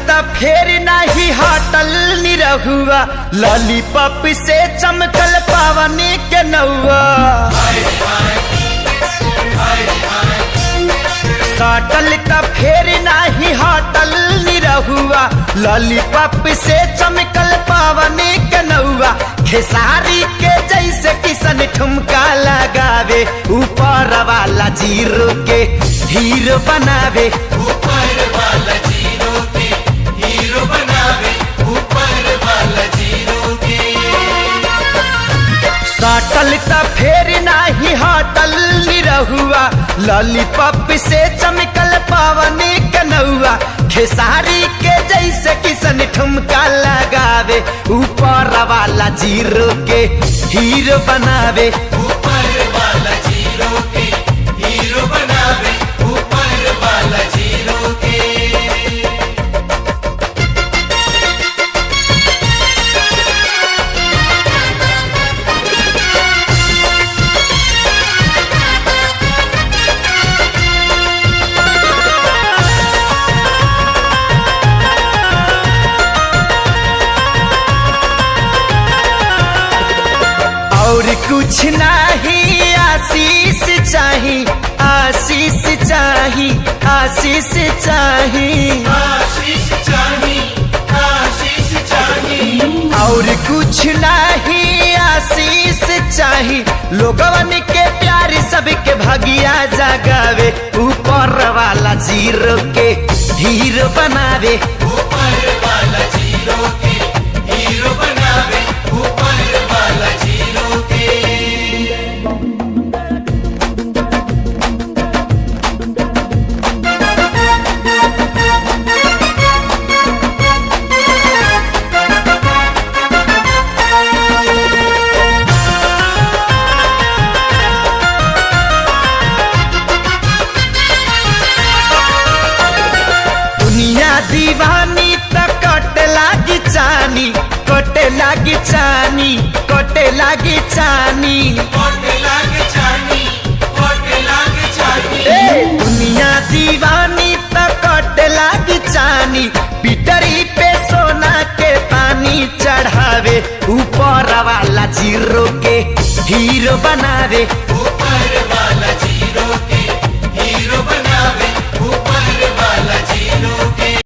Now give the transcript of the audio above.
त फेर नहीं हटल निरहुआ, लॉलीपॉप से चमकल पावनी के नौआ। सटल त फेर नहीं हटल निरहुआ, लॉलीपॉप से चमकल पावनी के नौआ। खेसारी के जैसे किसन ठुमका लगावे, ऊपर वाला जीरो के हीरो बनावे, ऊपर वाला जीरो के हीरो बनावे, ऊपर वाला जीरो के। सटल त फेर नहीं हटल निरहुआ, लॉलीपॉप से चमकल पावनी के नौआ। खेसारी के जैसे किसन ठुमका लगावे, ऊपर वाला जीरो के हीरो बनावे, ऊपर वाला जीरो के हीरो बनावे, ऊपर वाला जीरो के। और कुछ नहीं आशीष चाही, आशीष चाही, आशीष चाही, आशीष चाही, आशीष चाही। और कुछ नहीं आशीष चाही। लोगवन के प्यार सबके भगिया जगावे, ऊपर वाला जीरो के हीरो बनावे, ऊपर वाला जीरो के हीरो बनावे, ऊपर वाला जीरो के। दुनिया दीवानी त कटे लागी चानी, कटे लागी चानी, कटे लागी चानी। कोटे लागे चानी, कोटे लागे चानी। दुनिया दीवानी त कटे लागी चानी, पिटरी पे सोना के पानी चढ़ावे, ऊपर वाला जीरो के हीरो बनावे,